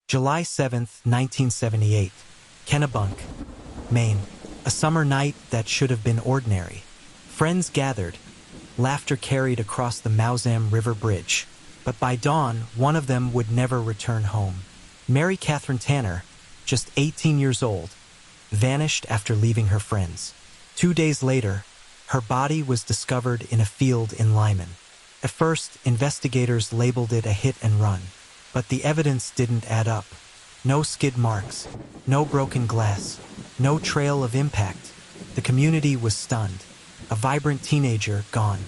July 7, 1978. Kennebunk, Maine. A summer night that should have been ordinary. Friends gathered. Laughter carried across the Mousam River bridge. But by dawn, one of them would never return home. Mary Catherine Tanner, just 18 years old, vanished after leaving her friends. 2 days later, her body was discovered in a field in Lyman. At first, investigators labeled it a hit and run. But the evidence didn't add up. No skid marks, no broken glass, no trail of impact. The community was stunned. A vibrant teenager gone.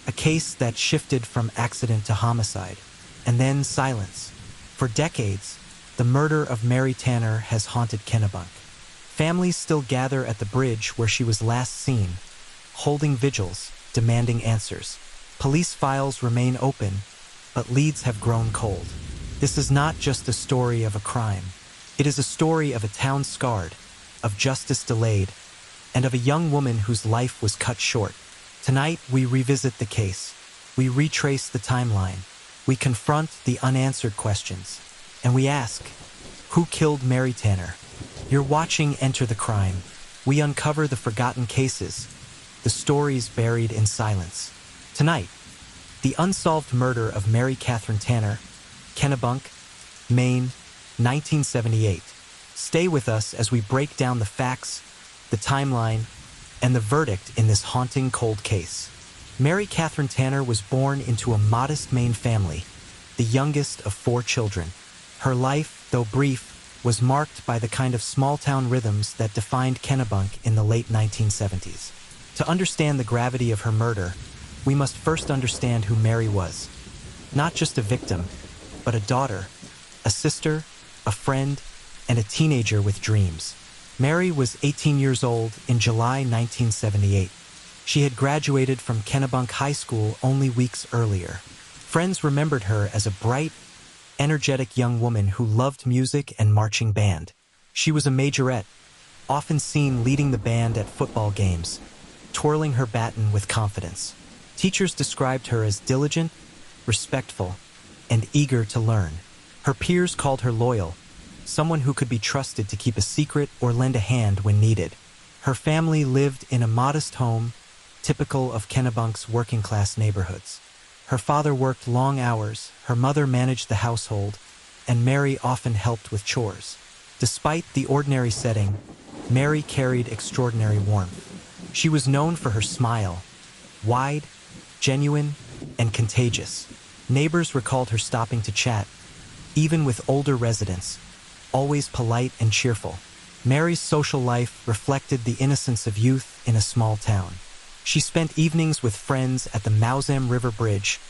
A case that shifted from accident to homicide. And then silence. For decades, the murder of Mary Tanner has haunted Kennebunk. Families still gather at the bridge where she was last seen, holding vigils, demanding answers. Police files remain open, but leads have grown cold. This is not just a story of a crime. It is a story of a town scarred, of justice delayed, and of a young woman whose life was cut short. Tonight, we revisit the case. We retrace the timeline. We confront the unanswered questions. And we ask, who killed Mary Tanner? You're watching Enter the Crime. We uncover the forgotten cases, the stories buried in silence. Tonight, the unsolved murder of Mary Catherine Tanner, Kennebunk, Maine, 1978. Stay with us as we break down the facts, the timeline, and the verdict in this haunting cold case. Mary Catherine Tanner was born into a modest Maine family, the youngest of 4 children. Her life, though brief, was marked by the kind of small-town rhythms that defined Kennebunk in the late 1970s. To understand the gravity of her murder, we must first understand who Mary was. Not just a victim, but a daughter, a sister, a friend, and a teenager with dreams. Mary was 18 years old in July 1978. She had graduated from Kennebunk High School only weeks earlier. Friends remembered her as a bright, energetic young woman who loved music and marching band. She was a majorette, often seen leading the band at football games, twirling her baton with confidence. Teachers described her as diligent, respectful, and eager to learn. Her peers called her loyal, someone who could be trusted to keep a secret or lend a hand when needed. Her family lived in a modest home, typical of Kennebunk's working-class neighborhoods. Her father worked long hours, her mother managed the household, and Mary often helped with chores. Despite the ordinary setting, Mary carried extraordinary warmth. She was known for her smile, wide, genuine, and contagious. Neighbors recalled her stopping to chat, even with older residents, always polite and cheerful. Mary's social life reflected the innocence of youth in a small town. She spent evenings with friends at the Mousam River Bridge,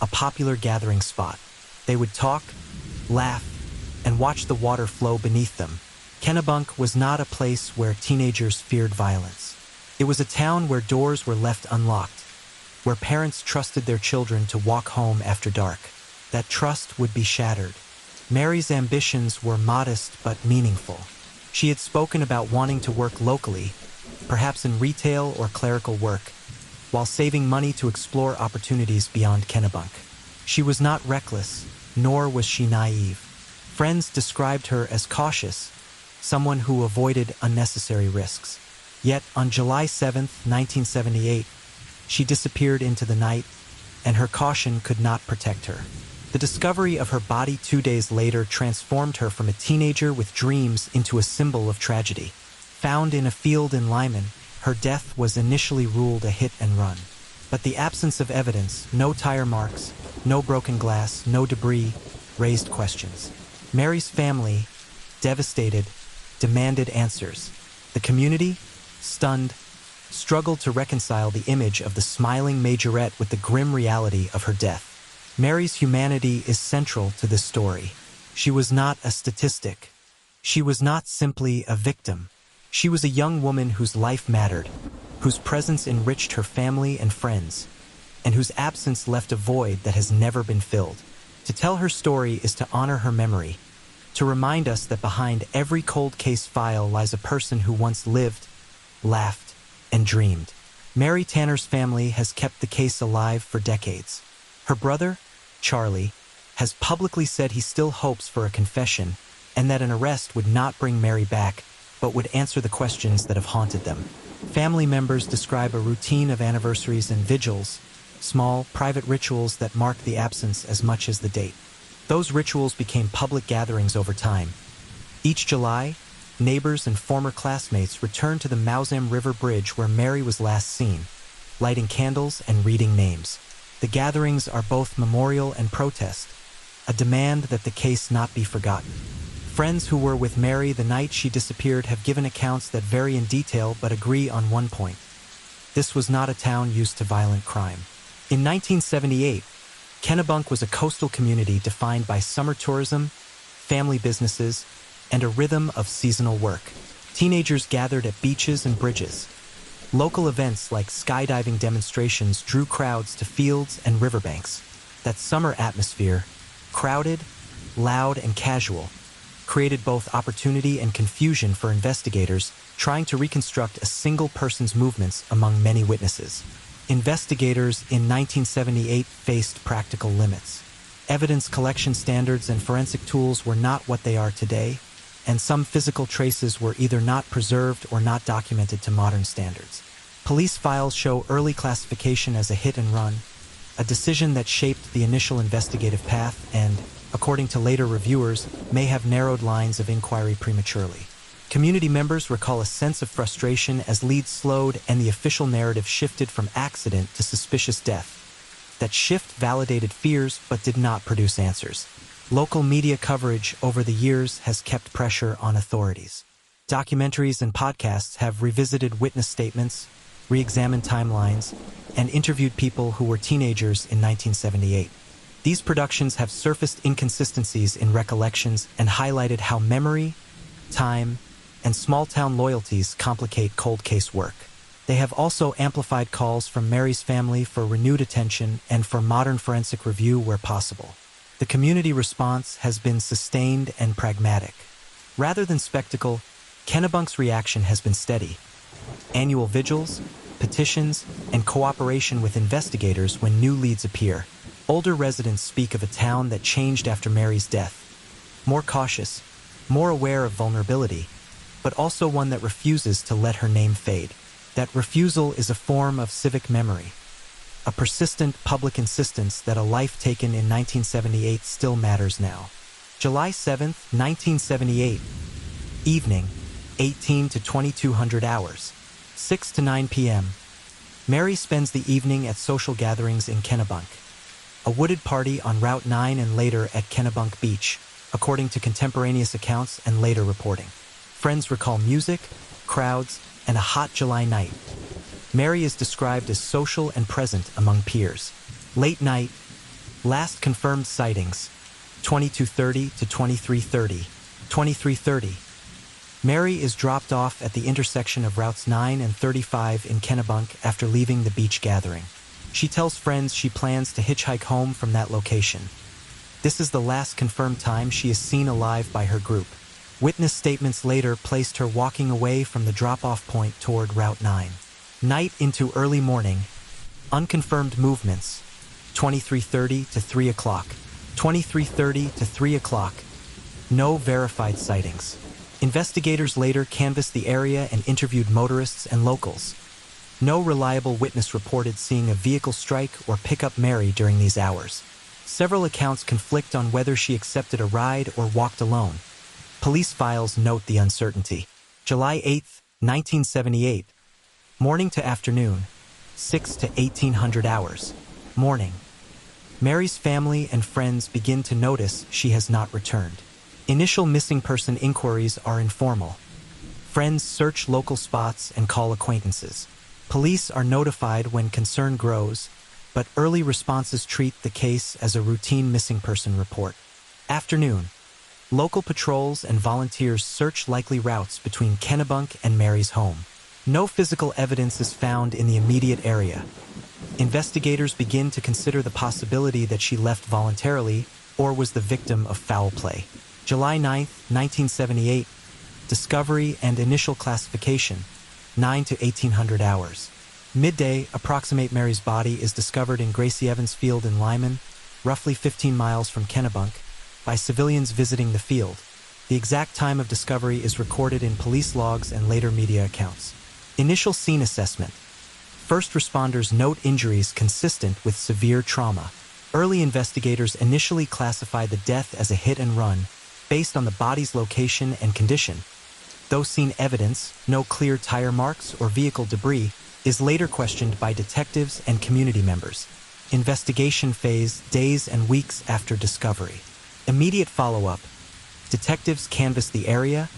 a popular gathering spot. They would talk, laugh, and watch the water flow beneath them. Kennebunk was not a place where teenagers feared violence. It was a town where doors were left unlocked, where parents trusted their children to walk home after dark. That trust would be shattered. Mary's ambitions were modest but meaningful. She had spoken about wanting to work locally, perhaps in retail or clerical work, while saving money to explore opportunities beyond Kennebunk. She was not reckless, nor was she naive. Friends described her as cautious, someone who avoided unnecessary risks. Yet on July 7, 1978, she disappeared into the night, and her caution could not protect her. The discovery of her body 2 days later transformed her from a teenager with dreams into a symbol of tragedy. Found in a field in Lyman, her death was initially ruled a hit and run. But the absence of evidence, no tire marks, no broken glass, no debris, raised questions. Mary's family, devastated, demanded answers. The community, stunned, struggled to reconcile the image of the smiling majorette with the grim reality of her death. Mary's humanity is central to this story. She was not a statistic. She was not simply a victim. She was a young woman whose life mattered, whose presence enriched her family and friends, and whose absence left a void that has never been filled. To tell her story is to honor her memory, to remind us that behind every cold case file lies a person who once lived, laughed, and dreamed. Mary Tanner's family has kept the case alive for decades. Her brother, Charlie, has publicly said he still hopes for a confession, and that an arrest would not bring Mary back, but would answer the questions that have haunted them. Family members describe a routine of anniversaries and vigils, small, private rituals that marked the absence as much as the date. Those rituals became public gatherings over time. Each July, neighbors and former classmates returned to the Mousam River Bridge where Mary was last seen, lighting candles and reading names. The gatherings are both memorial and protest, a demand that the case not be forgotten. Friends who were with Mary the night she disappeared have given accounts that vary in detail but agree on one point. This was not a town used to violent crime. In 1978, Kennebunk was a coastal community defined by summer tourism, family businesses, and a rhythm of seasonal work. Teenagers gathered at beaches and bridges. Local events like skydiving demonstrations drew crowds to fields and riverbanks. That summer atmosphere, crowded, loud, and casual, created both opportunity and confusion for investigators trying to reconstruct a single person's movements among many witnesses. Investigators in 1978 faced practical limits. Evidence collection standards and forensic tools were not what they are today, and some physical traces were either not preserved or not documented to modern standards. Police files show early classification as a hit and run, a decision that shaped the initial investigative path and, according to later reviewers, may have narrowed lines of inquiry prematurely. Community members recall a sense of frustration as leads slowed and the official narrative shifted from accident to suspicious death. That shift validated fears but did not produce answers. Local media coverage over the years has kept pressure on authorities. Documentaries and podcasts have revisited witness statements, re-examined timelines, and interviewed people who were teenagers in 1978. These productions have surfaced inconsistencies in recollections and highlighted how memory, time, and small-town loyalties complicate cold case work. They have also amplified calls from Mary's family for renewed attention and for modern forensic review where possible. The community response has been sustained and pragmatic. Rather than spectacle, Kennebunk's reaction has been steady. Annual vigils, petitions, and cooperation with investigators when new leads appear. Older residents speak of a town that changed after Mary's death. More cautious, more aware of vulnerability, but also one that refuses to let her name fade. That refusal is a form of civic memory, a persistent public insistence that a life taken in 1978 still matters now. July 7, 1978, evening, 18 to 2200 hours, 6 to 9 p.m. Mary spends the evening at social gatherings in Kennebunk, a wooded party on Route 9 and later at Kennebunk Beach, according to contemporaneous accounts and later reporting. Friends recall music, crowds, and a hot July night. Mary is described as social and present among peers. Late night, last confirmed sightings, 22:30 to 23:30. 23:30. Mary is dropped off at the intersection of routes 9 and 35 in Kennebunk after leaving the beach gathering. She tells friends she plans to hitchhike home from that location. This is the last confirmed time she is seen alive by her group. Witness statements later placed her walking away from the drop-off point toward Route 9. Night into early morning, unconfirmed movements, 23:30 to 3 o'clock. 23:30 to 3 o'clock. No verified sightings. Investigators later canvassed the area and interviewed motorists and locals. No reliable witness reported seeing a vehicle strike or pick up Mary during these hours. Several accounts conflict on whether she accepted a ride or walked alone. Police files note the uncertainty. July 8, 1978. Morning to afternoon, 6 to 1800 hours. Morning. Mary's family and friends begin to notice she has not returned. Initial missing person inquiries are informal. Friends search local spots and call acquaintances. Police are notified when concern grows, but early responses treat the case as a routine missing person report. Afternoon. Local patrols and volunteers search likely routes between Kennebunk and Mary's home. No physical evidence is found in the immediate area. Investigators begin to consider the possibility that she left voluntarily or was the victim of foul play. July 9, 1978. Discovery and initial classification, 9 to 1800 hours. Midday, approximate Mary's body is discovered in Gracie-Evans Field in Lyman, roughly 15 miles from Kennebunk, by civilians visiting the field. The exact time of discovery is recorded in police logs and later media accounts. Initial scene assessment. First responders note injuries consistent with severe trauma. Early investigators initially classify the death as a hit and run based on the body's location and condition. Though seen evidence, no clear tire marks or vehicle debris, is later questioned by detectives and community members. Investigation phase, days and weeks after discovery. Immediate follow-up. Detectives canvass the area,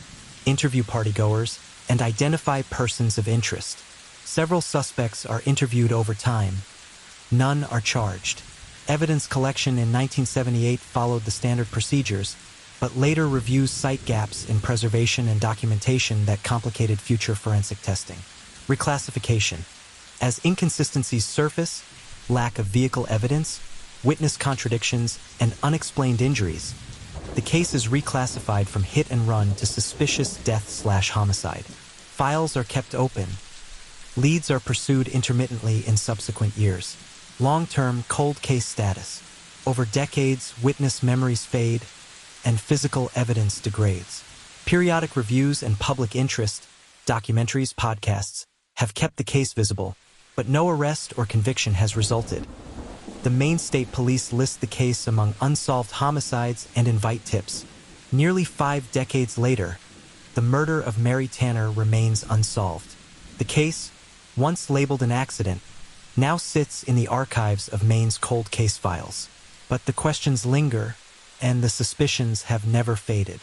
interview partygoers, and identify persons of interest. Several suspects are interviewed over time. None are charged. Evidence collection in 1978 followed the standard procedures, but later reviews cite gaps in preservation and documentation that complicated future forensic testing. Reclassification. As inconsistencies surface, lack of vehicle evidence, witness contradictions, and unexplained injuries, the case is reclassified from hit and run to suspicious death/homicide. Files are kept open. Leads are pursued intermittently in subsequent years. Long-term cold case status. Over decades, witness memories fade, and physical evidence degrades. Periodic reviews and public interest, documentaries, podcasts, have kept the case visible, but no arrest or conviction has resulted. The Maine State Police list the case among unsolved homicides and invite tips. Nearly 5 decades later, the murder of Mary Tanner remains unsolved. The case, once labeled an accident, now sits in the archives of Maine's cold case files. But the questions linger, and the suspicions have never faded.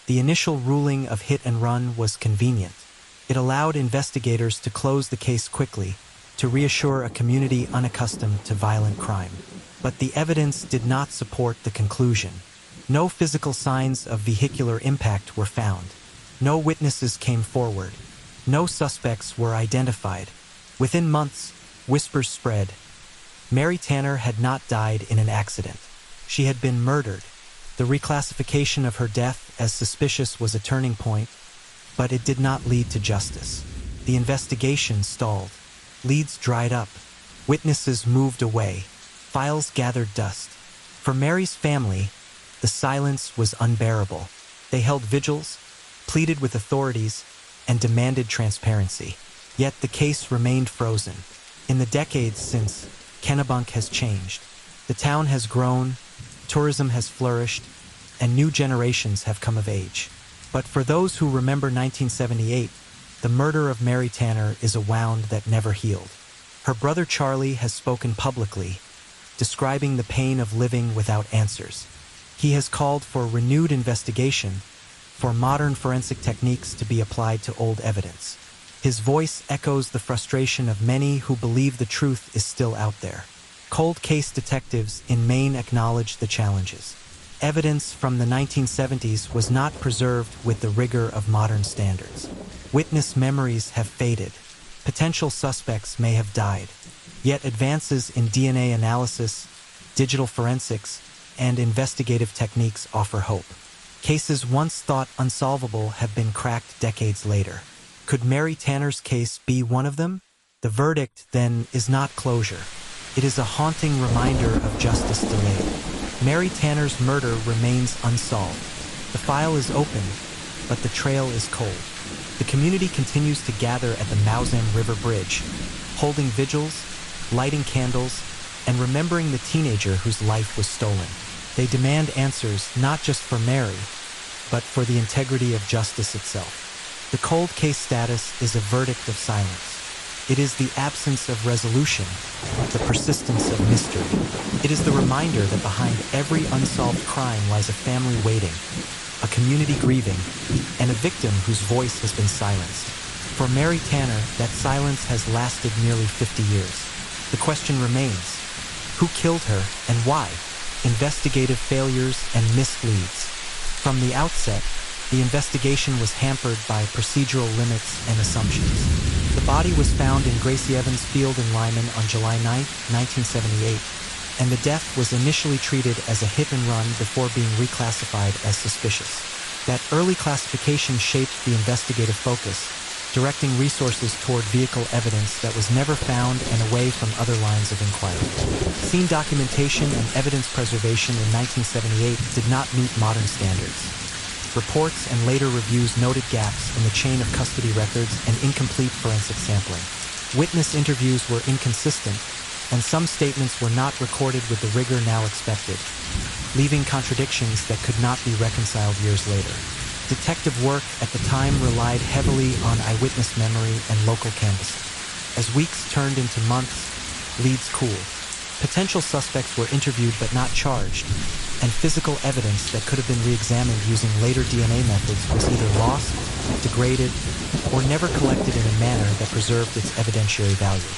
The initial ruling of hit and run was convenient. It allowed investigators to close the case quickly, to reassure a community unaccustomed to violent crime. But the evidence did not support the conclusion. No physical signs of vehicular impact were found. No witnesses came forward. No suspects were identified. Within months, whispers spread. Mary Tanner had not died in an accident. She had been murdered. The reclassification of her death as suspicious was a turning point, but it did not lead to justice. The investigation stalled. Leads dried up. Witnesses moved away. Files gathered dust. For Mary's family, the silence was unbearable. They held vigils, pleaded with authorities, and demanded transparency. Yet the case remained frozen. In the decades since, Kennebunk has changed. The town has grown, tourism has flourished, and new generations have come of age. But for those who remember 1978, the murder of Mary Tanner is a wound that never healed. Her brother Charlie has spoken publicly, describing the pain of living without answers. He has called for renewed investigation, for modern forensic techniques to be applied to old evidence. His voice echoes the frustration of many who believe the truth is still out there. Cold case detectives in Maine acknowledge the challenges. Evidence from the 1970s was not preserved with the rigor of modern standards. Witness memories have faded. Potential suspects may have died. Yet advances in DNA analysis, digital forensics, and investigative techniques offer hope. Cases once thought unsolvable have been cracked decades later. Could Mary Tanner's case be one of them? The verdict, then, is not closure. It is a haunting reminder of justice delayed. Mary Tanner's murder remains unsolved. The file is open, but the trail is cold. The community continues to gather at the Mousam River Bridge, holding vigils, lighting candles, and remembering the teenager whose life was stolen. They demand answers not just for Mary, but for the integrity of justice itself. The cold case status is a verdict of silence. It is the absence of resolution, the persistence of mystery. It is the reminder that behind every unsolved crime lies a family waiting, a community grieving, and a victim whose voice has been silenced. For Mary Tanner, that silence has lasted nearly 50 years. The question remains, who killed her and why? Investigative failures and misleads. From the outset, the investigation was hampered by procedural limits and assumptions. The body was found in Gracie-Evans Field in Lyman on July 9, 1978, and the death was initially treated as a hit and run before being reclassified as suspicious. That early classification shaped the investigative focus, directing resources toward vehicle evidence that was never found and away from other lines of inquiry. Scene documentation and evidence preservation in 1978 did not meet modern standards. Reports and later reviews noted gaps in the chain of custody records and incomplete forensic sampling. Witness interviews were inconsistent, and some statements were not recorded with the rigor now expected, leaving contradictions that could not be reconciled years later. Detective work at the time relied heavily on eyewitness memory and local canvassing. As weeks turned into months, leads cooled. Potential suspects were interviewed but not charged, and physical evidence that could have been re-examined using later DNA methods was either lost, degraded, or never collected in a manner that preserved its evidentiary value.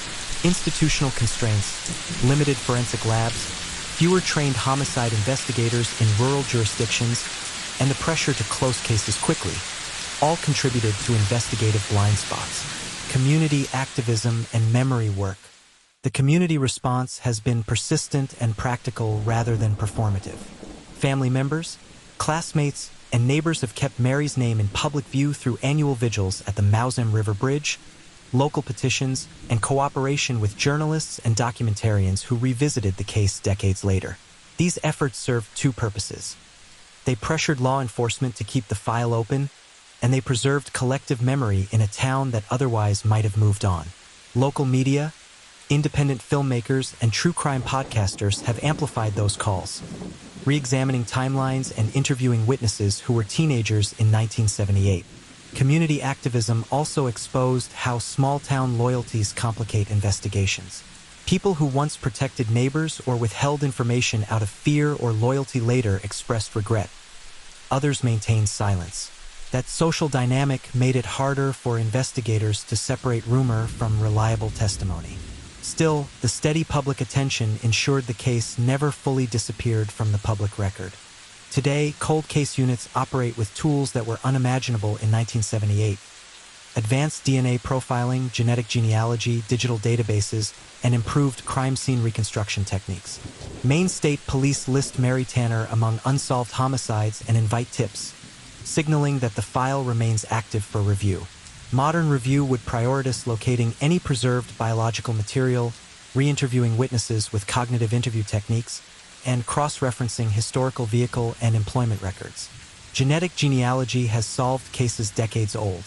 Institutional constraints, limited forensic labs, fewer trained homicide investigators in rural jurisdictions, and the pressure to close cases quickly all contributed to investigative blind spots. Community activism and memory work. The community response has been persistent and practical rather than performative. Family members, classmates, and neighbors have kept Mary's name in public view through annual vigils at the Mousam River Bridge, local petitions, and cooperation with journalists and documentarians who revisited the case decades later. These efforts served two purposes. They pressured law enforcement to keep the file open, and they preserved collective memory in a town that otherwise might have moved on. Local media, independent filmmakers, and true crime podcasters have amplified those calls, re-examining timelines and interviewing witnesses who were teenagers in 1978. Community activism also exposed how small-town loyalties complicate investigations. People who once protected neighbors or withheld information out of fear or loyalty later expressed regret. Others maintained silence. That social dynamic made it harder for investigators to separate rumor from reliable testimony. Still, the steady public attention ensured the case never fully disappeared from the public record. Today, cold case units operate with tools that were unimaginable in 1978. Advanced DNA profiling, genetic genealogy, digital databases, and improved crime scene reconstruction techniques. Maine State Police list Mary Tanner among unsolved homicides and invite tips, signaling that the file remains active for review. Modern review would prioritize locating any preserved biological material, re-interviewing witnesses with cognitive interview techniques, and cross-referencing historical vehicle and employment records. Genetic genealogy has solved cases decades old.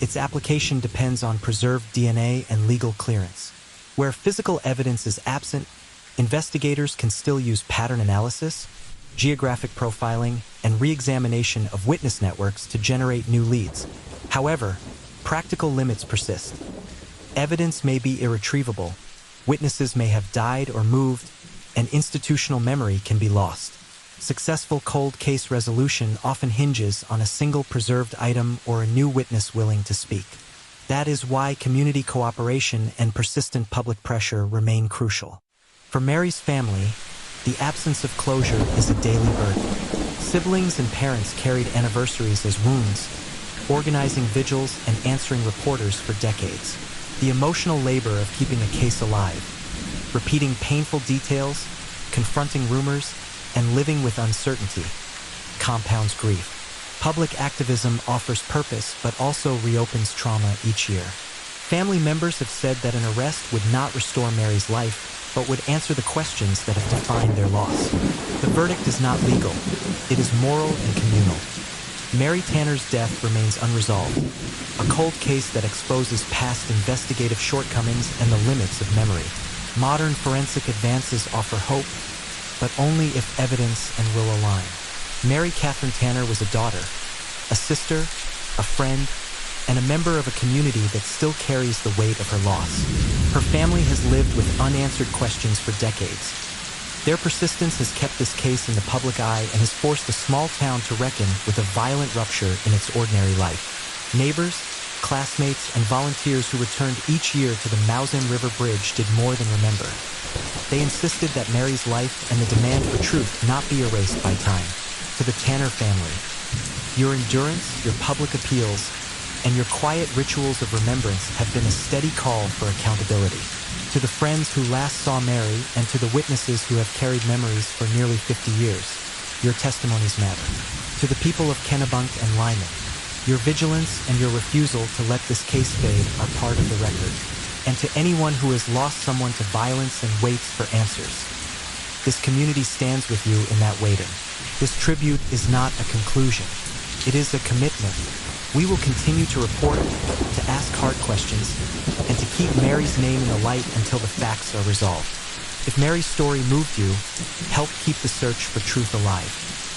Its application depends on preserved DNA and legal clearance. Where physical evidence is absent, investigators can still use pattern analysis, geographic profiling, and re-examination of witness networks to generate new leads. However, practical limits persist. Evidence may be irretrievable, witnesses may have died or moved, and institutional memory can be lost. Successful cold case resolution often hinges on a single preserved item or a new witness willing to speak. That is why community cooperation and persistent public pressure remain crucial. For Mary's family, the absence of closure is a daily burden. Siblings and parents carried anniversaries as wounds, organizing vigils and answering reporters for decades. The emotional labor of keeping a case alive, repeating painful details, confronting rumors, and living with uncertainty, compounds grief. Public activism offers purpose but also reopens trauma each year. Family members have said that an arrest would not restore Mary's life, but would answer the questions that have defined their loss. The verdict is not legal. It is moral and communal. Mary Tanner's death remains unresolved, a cold case that exposes past investigative shortcomings and the limits of memory. Modern forensic advances offer hope, but only if evidence and will align. Mary Catherine Tanner was a daughter, a sister, a friend, and a member of a community that still carries the weight of her loss. Her family has lived with unanswered questions for decades. Their persistence has kept this case in the public eye and has forced a small town to reckon with a violent rupture in its ordinary life. Neighbors, classmates, and volunteers who returned each year to the Mousam River Bridge did more than remember. They insisted that Mary's life and the demand for truth not be erased by time. To the Tanner family, your endurance, your public appeals, and your quiet rituals of remembrance have been a steady call for accountability. To the friends who last saw Mary and to the witnesses who have carried memories for nearly 50 years, your testimonies matter. To the people of Kennebunk and Lyman, your vigilance and your refusal to let this case fade are part of the record. And to anyone who has lost someone to violence and waits for answers, this community stands with you in that waiting. This tribute is not a conclusion. It is a commitment. We will continue to report, to ask hard questions, and to keep Mary's name in the light until the facts are resolved. If Mary's story moved you, help keep the search for truth alive.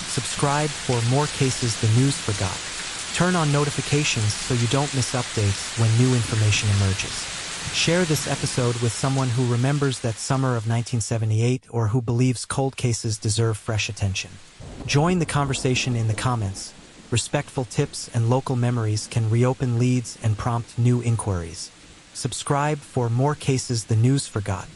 Subscribe for more cases the news forgot. Turn on notifications so you don't miss updates when new information emerges. Share this episode with someone who remembers that summer of 1978 or who believes cold cases deserve fresh attention. Join the conversation in the comments. Respectful tips and local memories can reopen leads and prompt new inquiries. Subscribe for more cases the news forgot.